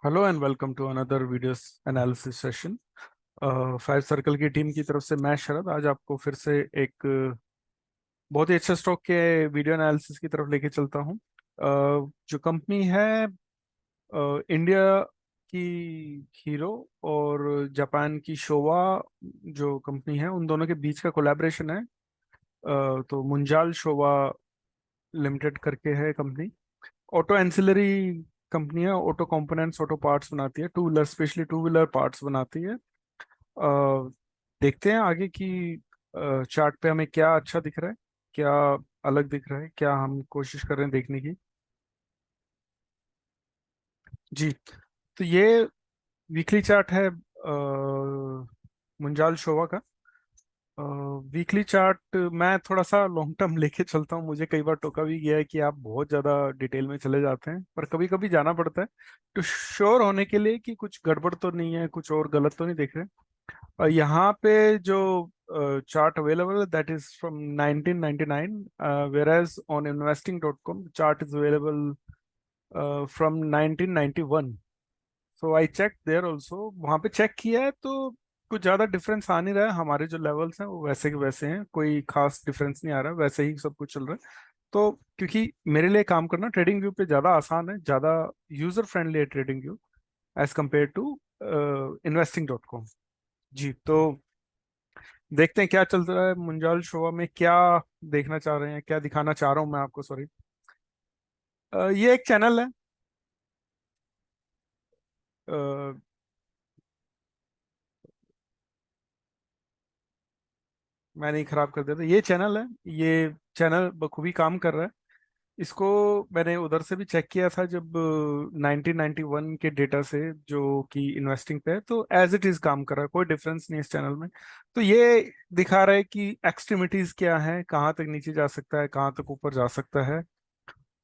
Hello and welcome to another videos analysis session. Five circle की team की तरफ से मैं शरद आज आपको फिर से एक बहुत ही अच्छे स्टॉक के वीडियो एनालिसिस की तरफ लेके चलता हूँ। जो कंपनी है इंडिया की हीरो और जापान की शोवा जो कंपनी है उन दोनों के बीच का कोलैबोरेशन है। तो मुंजाल शोवा लिमिटेड करके है कंपनी। ऑटो एंसिलरी कंपनी है, ऑटो कंपोनेंट्स ऑटो पार्ट्स बनाती है, two wheeler specially two wheeler parts बनाती है। अ, देखते हैं आगे की चार्ट पे हमें क्या अच्छा दिख रहा है, क्या अलग दिख रहा है, क्या हम कोशिश कर रहे हैं देखने की। जी, तो ये वीकली चार्ट है मुंजाल शोवा का। वीकली चार्ट मैं थोड़ा सा लॉन्ग टर्म लेके चलता हूँ। मुझे कई बार टोका भी गया है कि आप बहुत ज़्यादा डिटेल में चले जाते हैं, पर कभी कभी जाना पड़ता है तो श्योर होने के लिए कि कुछ गड़बड़ तो नहीं है, कुछ और गलत तो नहीं देख रहे। यहाँ पे जो चार्ट अवेलेबल है that is from 1999, whereas on investing.com chart is available from 1991. So I check there also, वहाँ पे चेक किया है तो कुछ ज़्यादा डिफरेंस आ नहीं रहा है। हमारे जो लेवल्स हैं वो वैसे के वैसे हैं, कोई खास डिफरेंस नहीं आ रहा है, वैसे ही सब कुछ चल रहा है। तो क्योंकि मेरे लिए काम करना ट्रेडिंग व्यू पे ज़्यादा आसान है, ज़्यादा यूज़र फ्रेंडली है trading view as compare to investing.com। जी, तो देखते हैं क्या चल रहा है मुंजाल शोवा में, क्या देखना चाह रहे हैं, क्या दिखाना चाह रहा हूँ मैं आपको, सॉरी। ये एक चैनल है। अ, मैं नहीं खराब कर देता, ये चैनल है। ये चैनल बखूबी काम कर रहा है। इसको मैंने उधर से भी चेक किया था जब 1991 के डेटा से, जो कि इन्वेस्टिंग पे है, तो एज इट इज काम कर रहा है, कोई डिफरेंस नहीं है इस चैनल में। तो ये दिखा रहा है कि एक्सट्रीमिटीज क्या है, कहाँ तक नीचे जा सकता है, कहाँ तक ऊपर जा सकता है।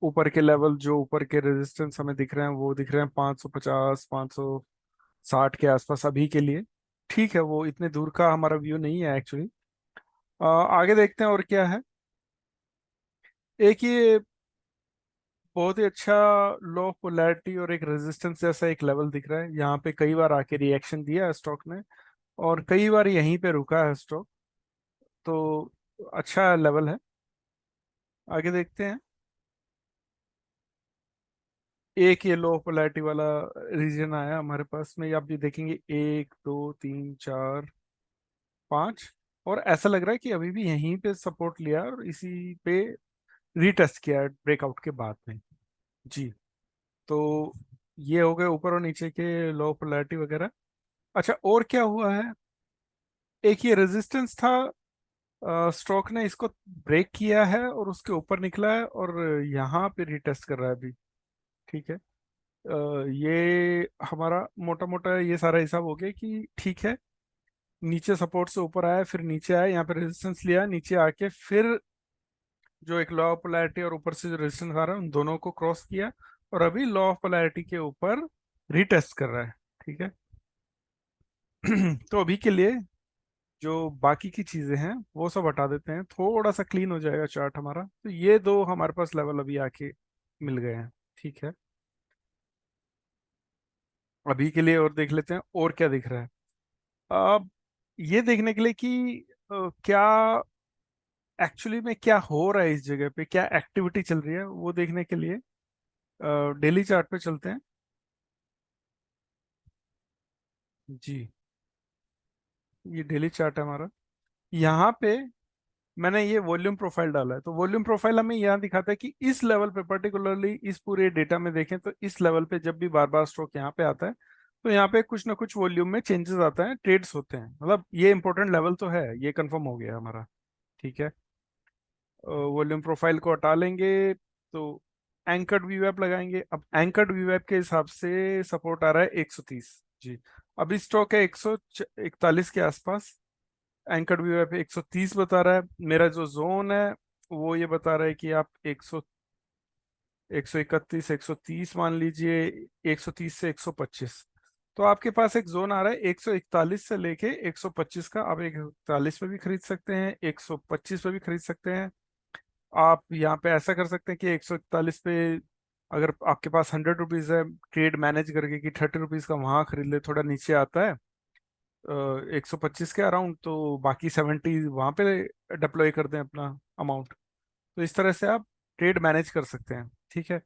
ऊपर के लेवल, जो ऊपर के रेजिस्टेंस हमें दिख रहे हैं वो दिख रहे हैं 550 560 के आसपास अभी के लिए। ठीक है, वो इतने दूर का हमारा व्यू नहीं है एक्चुअली। आगे देखते हैं और क्या है। एक ये बहुत ही अच्छा लो पोलैरिटी और एक रेजिस्टेंस जैसा एक लेवल दिख रहा है। यहाँ पे कई बार आके रिएक्शन दिया है स्टॉक ने, और कई बार यहीं पे रुका है स्टॉक। तो अच्छा लेवल है। आगे देखते हैं। एक ये लो पोलैरिटी वाला रीजन आया हमारे पास में, आप भी देखेंगे, एक दो तीन चार पाँच, और ऐसा लग रहा है कि अभी भी यहीं पे सपोर्ट लिया और इसी पे रीटेस्ट किया ब्रेकआउट के बाद में। जी, तो ये हो गए ऊपर और नीचे के लो पोलैरिटी वगैरह। अच्छा, और क्या हुआ है, एक ये रेजिस्टेंस था, स्टॉक ने इसको ब्रेक किया है और उसके ऊपर निकला है और यहाँ पे रिटेस्ट कर रहा है अभी। ठीक है। ये हमारा मोटा मोटा ये सारा हिसाब हो गया कि ठीक है, नीचे सपोर्ट से ऊपर आया, फिर नीचे आया, यहाँ पे रेजिस्टेंस लिया, नीचे आके फिर जो एक लॉ ऑफ पोलैरिटी और ऊपर से जो रेजिस्टेंस आ रहा है उन दोनों को क्रॉस किया, और अभी लॉ ऑफ पोलैरिटी के ऊपर रिटेस्ट कर रहा है। ठीक है। तो अभी के लिए जो बाकी की चीजें हैं वो सब हटा देते हैं, थोड़ा सा क्लीन हो जाएगा चार्ट हमारा। तो ये दो हमारे पास लेवल अभी आके मिल गए हैं। ठीक है, अभी के लिए और देख लेते हैं और क्या दिख रहा है। अब ये देखने के लिए कि क्या एक्चुअली में क्या हो रहा है इस जगह पे, क्या एक्टिविटी चल रही है, वो देखने के लिए डेली चार्ट पे चलते हैं। जी, ये डेली चार्ट है हमारा। यहाँ पे मैंने ये वॉल्यूम प्रोफाइल डाला है, तो वॉल्यूम प्रोफाइल हमें यहाँ दिखाता है कि इस लेवल पे पर्टिकुलरली, इस पूरे डेटा में देखें तो इस लेवल पे जब भी बार बार स्ट्रोक यहाँ पे आता है तो यहाँ पे कुछ ना कुछ वॉल्यूम में चेंजेस आता है, ट्रेड्स होते हैं, मतलब ये इंपॉर्टेंट लेवल तो है, ये कंफर्म हो गया हमारा। ठीक है, वॉल्यूम प्रोफाइल को हटा लेंगे तो एंकर्ड वीवैप लगाएंगे। अब एंकर्ड वीवैप के हिसाब से सपोर्ट आ रहा है 130। जी, अभी स्टॉक है 141 के आसपास, एंकर्ड व्यू पे 130 बता रहा है। मेरा जो जोन है वो ये बता रहा है कि आप 131 130 मान लीजिए, 130 से 125। तो आपके पास एक जोन आ रहा है 141 से लेके 125 का। आप 141 पे भी खरीद सकते हैं, 125 पे भी खरीद सकते हैं। आप यहाँ पे ऐसा कर सकते हैं कि 141 पे अगर आपके पास 100 रुपीज है, ट्रेड मैनेज करके कि 30 रुपीज का वहां खरीद ले, थोड़ा नीचे आता है 125 के अराउंड, तो बाकी 70 वहां पे डिप्लॉय कर दें अपना अमाउंट। तो इस तरह से आप ट्रेड मैनेज कर सकते हैं। ठीक है।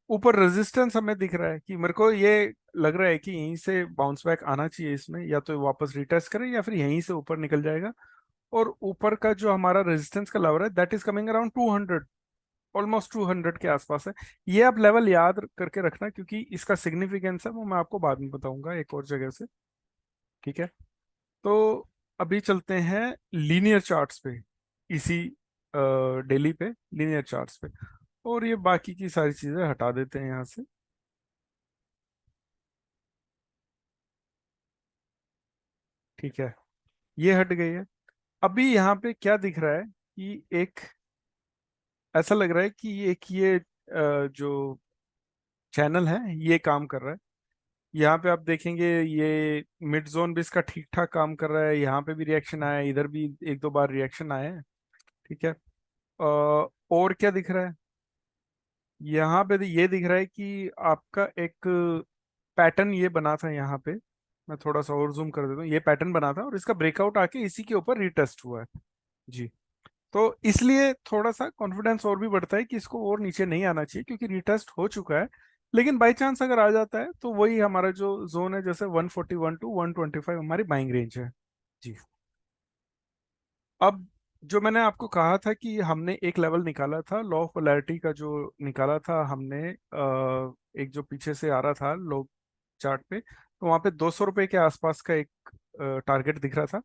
ऊपर रेजिस्टेंस हमें दिख रहा है कि मेरे को ये लग रहा है कि यहीं से बाउंस बैक आना चाहिए इसमें, या तो वापस रिटेस्ट करें या फिर यहीं से ऊपर निकल जाएगा। और ऊपर का जो हमारा रेजिस्टेंस का लेवल है that is coming around 200, almost 200 के आसपास है। ये आप लेवल याद करके रखना, क्योंकि इसका सिग्निफिकेंस है वो मैं आपको बाद में बताऊंगा एक और जगह से। ठीक है। तो अभी चलते हैं लीनियर चार्ट्स पे, इसी डेली पे लीनियर चार्ट्स पे, और ये बाकी की सारी चीजें हटा देते हैं यहाँ से। ठीक है, ये हट गई है। अभी यहाँ पे क्या दिख रहा है कि एक, ऐसा लग रहा है कि एक ये जो चैनल है ये काम कर रहा है। यहाँ पे आप देखेंगे ये मिड जोन भी इसका ठीक ठाक काम कर रहा है, यहाँ पे भी रिएक्शन आया है, इधर भी एक दो बार रिएक्शन आया है। ठीक है। और क्या दिख रहा है, यहाँ पे ये दिख रहा है कि आपका एक पैटर्न ये बना था यहाँ पे। मैं थोड़ा सा और जूम कर देता हूँ, ये पैटर्न बना था और इसका ब्रेकआउट आके इसी के ऊपर रिटेस्ट हुआ है। जी। तो इसलिए थोड़ा सा कॉन्फिडेंस और भी बढ़ता है कि इसको और नीचे नहीं आना चाहिए, क्योंकि रिटेस्ट हो चुका है। लेकिन बाई चांस अगर आ जाता है तो वही हमारा जो जोन है, जैसे 141 टू 125 हमारी बाइंग रेंज है। जी। अब जो मैंने आपको कहा था कि हमने एक लेवल निकाला था लॉ ऑफ पोलैरिटी का, जो निकाला था हमने एक जो पीछे से आ रहा था लो चार्ट पे, तो वहाँ पे 200 रुपये के आसपास का एक टारगेट दिख रहा था।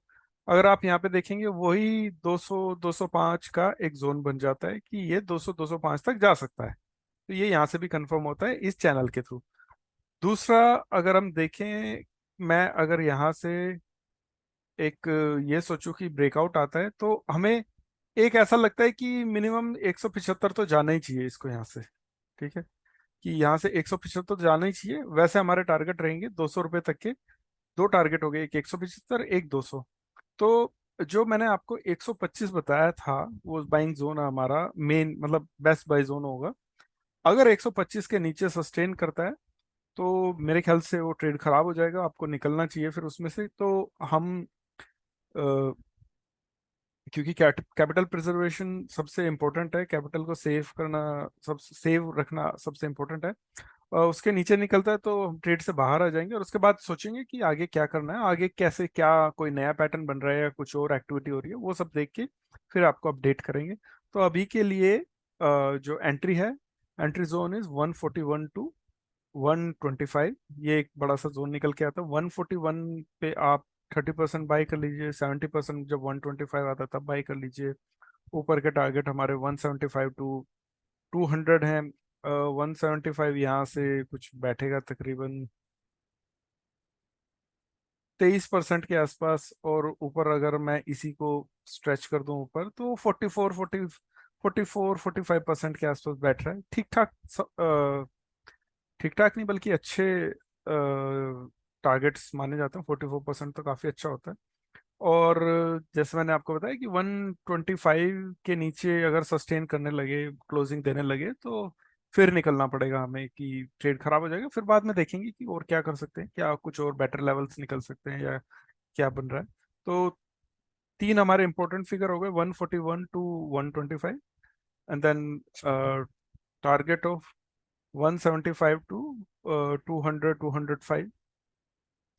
अगर आप यहाँ पे देखेंगे वही 200 205 का एक जोन बन जाता है कि ये 200 205 तक जा सकता है। तो ये यहाँ से भी कंफर्म होता है इस चैनल के थ्रू। दूसरा, अगर हम देखें, मैं अगर यहाँ से एक ये सोचूं कि ब्रेकआउट आता है, तो हमें एक ऐसा लगता है कि मिनिमम 175 तो जाना ही चाहिए इसको यहाँ से। ठीक है, कि यहाँ से 175 तो जाना ही चाहिए। वैसे हमारे टारगेट रहेंगे 200 रुपये तक के। दो टारगेट हो गए, एक 175, एक 200। तो जो मैंने आपको 125 बताया था वो बाइंग जोन हमारा मेन, मतलब बेस्ट बाई जोन होगा। अगर 125 के नीचे सस्टेन करता है तो मेरे ख्याल से वो ट्रेड खराब हो जाएगा, आपको निकलना चाहिए फिर उसमें से। तो हम क्योंकि कैपिटल प्रिजर्वेशन सबसे इम्पोर्टेंट है, कैपिटल को सेव करना, सब सेव रखना सबसे इम्पोर्टेंट है। और उसके नीचे निकलता है तो हम ट्रेड से बाहर आ जाएंगे, और उसके बाद सोचेंगे कि आगे क्या करना है, आगे कैसे, क्या कोई नया पैटर्न बन रहा है या कुछ और एक्टिविटी हो रही है, वो सब देख के फिर आपको अपडेट करेंगे। तो अभी के लिए जो एंट्री है, एंट्री जोन इज 141 टू 125। ये एक बड़ा सा जोन निकल के आता है 141 पे। आप 30% बाई कर लीजिए, 70% जब 125 आता है तब बाई कर लीजिए। ऊपर के टारगेट हमारे 175 टू 200 हैं। 175 यहाँ से कुछ बैठेगा तकरीबन 23% के आसपास, और ऊपर अगर मैं इसी को स्ट्रेच कर दूं ऊपर, तो 44 45% के आसपास बैठ रहा है। ठीक ठाक, ठीक ठाक नहीं बल्कि अच्छे टारगेट्स माने जाते हैं। 44% तो काफ़ी अच्छा होता है। और जैसे मैंने आपको बताया कि 125 के नीचे अगर सस्टेन करने लगे, क्लोजिंग देने लगे, तो फिर निकलना पड़ेगा हमें, कि ट्रेड खराब हो जाएगा। फिर बाद में देखेंगे कि और क्या कर सकते हैं, क्या कुछ और बेटर लेवल्स निकल सकते हैं या क्या बन रहा है। तो तीन हमारे इंपॉर्टेंट फिगर हो गए, 141 to 125, and then target of 175 to 200 205।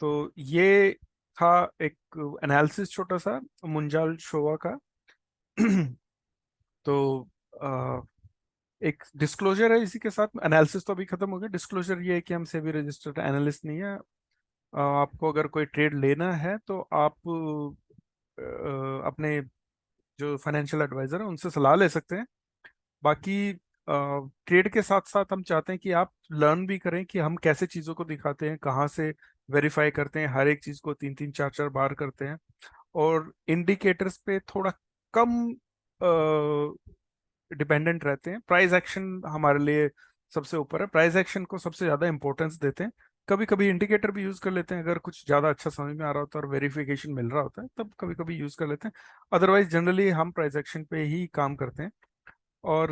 तो ये था एक एनालिसिस छोटा सा मुंजाल शोवा का। तो अ, एक डिस्क्लोजर है इसी के साथ। एनालिसिस तो अभी खत्म हो गया, डिस्क्लोजर ये है कि हम सेबी रजिस्टर्ड एनालिस्ट नहीं है। आपको अगर कोई ट्रेड लेना है तो आप अपने जो फाइनेंशियल एडवाइजर है उनसे सलाह ले सकते हैं। बाकी ट्रेड के साथ साथ हम चाहते हैं कि आप लर्न भी करें कि हम कैसे चीज़ों को दिखाते हैं, कहाँ से वेरीफाई करते हैं, हर एक चीज़ को तीन तीन चार चार बार करते हैं। और इंडिकेटर्स पे थोड़ा कम डिपेंडेंट रहते हैं। प्राइस एक्शन हमारे लिए सबसे ऊपर है, प्राइस एक्शन को सबसे ज़्यादा इंपॉर्टेंस देते हैं। कभी कभी इंडिकेटर भी यूज़ कर लेते हैं, अगर कुछ ज़्यादा अच्छा समझ में आ रहा होता है और वेरिफिकेशन मिल रहा होता है तब कभी कभी यूज़ कर लेते हैं। अदरवाइज जनरली हम प्राइस एक्शन पे ही काम करते हैं। और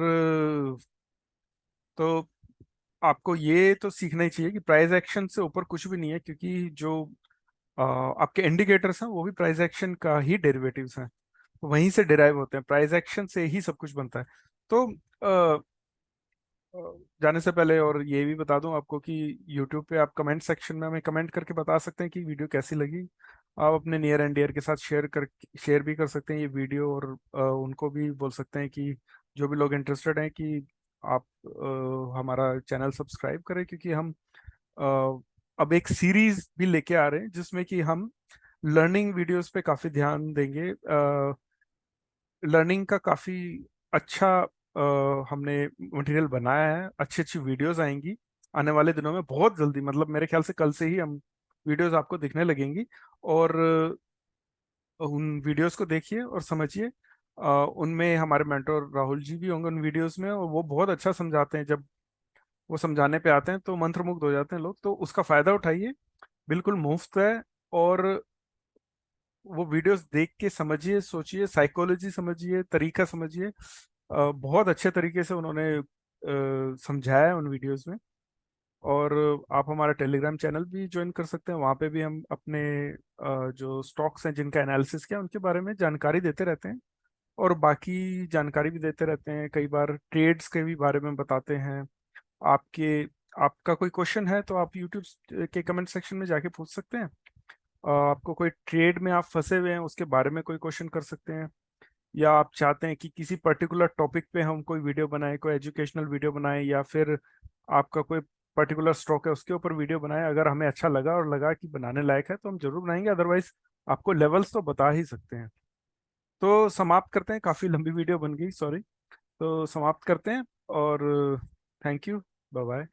तो आपको ये तो सीखना ही चाहिए कि प्राइस एक्शन से ऊपर कुछ भी नहीं है, क्योंकि जो आपके इंडिकेटर्स हैं वो भी प्राइस एक्शन का ही डेरिवेटिव्स हैं, तो वहीं से डिराइव होते हैं, प्राइस एक्शन से ही सब कुछ बनता है। तो जाने से पहले और ये भी बता दूं आपको कि YouTube पे आप कमेंट सेक्शन में हमें कमेंट करके बता सकते हैं कि वीडियो कैसी लगी। आप अपने नियर एंड डियर के साथ शेयर भी कर सकते हैं ये वीडियो, और उनको भी बोल सकते हैं कि जो भी लोग इंटरेस्टेड हैं कि आप हमारा चैनल सब्सक्राइब करें, क्योंकि हम अ, अब एक सीरीज भी लेके आ रहे हैं जिसमें कि हम लर्निंग वीडियोस पे काफी ध्यान देंगे। लर्निंग का काफी अच्छा हमने मटेरियल बनाया है, अच्छी अच्छी वीडियोस आएंगी आने वाले दिनों में बहुत जल्दी, मतलब मेरे ख्याल से कल से ही हम वीडियोस आपको दिखने लगेंगी। और उन वीडियोस को देखिए और समझिए। उनमें हमारे मेंटर राहुल जी भी होंगे उन वीडियोस में, और वो बहुत अच्छा समझाते हैं। जब वो समझाने पे आते हैं तो मंत्रमुग्ध हो जाते हैं लोग, तो उसका फायदा उठाइए, बिल्कुल मुफ्त है। और वो वीडियोस देख के समझिए, सोचिए, साइकोलॉजी समझिए, तरीका समझिए। बहुत अच्छे तरीके से उन्होंने समझाया है उन वीडियोस में। और आप हमारा टेलीग्राम चैनल भी ज्वाइन कर सकते हैं, वहाँ पे भी हम अपने जो स्टॉक्स हैं जिनका एनालिसिस किया उनके बारे में जानकारी देते रहते हैं, और बाकी जानकारी भी देते रहते हैं, कई बार ट्रेड्स के भी बारे में बताते हैं। आपके आपका कोई क्वेश्चन है तो आप यूट्यूब के कमेंट सेक्शन में जाके पूछ सकते हैं। आपको कोई ट्रेड में आप फंसे हुए हैं उसके बारे में कोई क्वेश्चन कर सकते हैं, या आप चाहते हैं कि किसी पर्टिकुलर टॉपिक पे हम कोई वीडियो बनाएं, कोई एजुकेशनल वीडियो बनाएं, या फिर आपका कोई पर्टिकुलर स्टॉक है उसके ऊपर वीडियो बनाएं, अगर हमें अच्छा लगा और लगा कि बनाने लायक है तो हम जरूर बनाएंगे, अदरवाइज आपको लेवल्स तो बता ही सकते हैं। तो समाप्त करते हैं, काफ़ी लंबी वीडियो बन गई, सॉरी। तो समाप्त करते हैं, और थैंक यू, बाय बाय।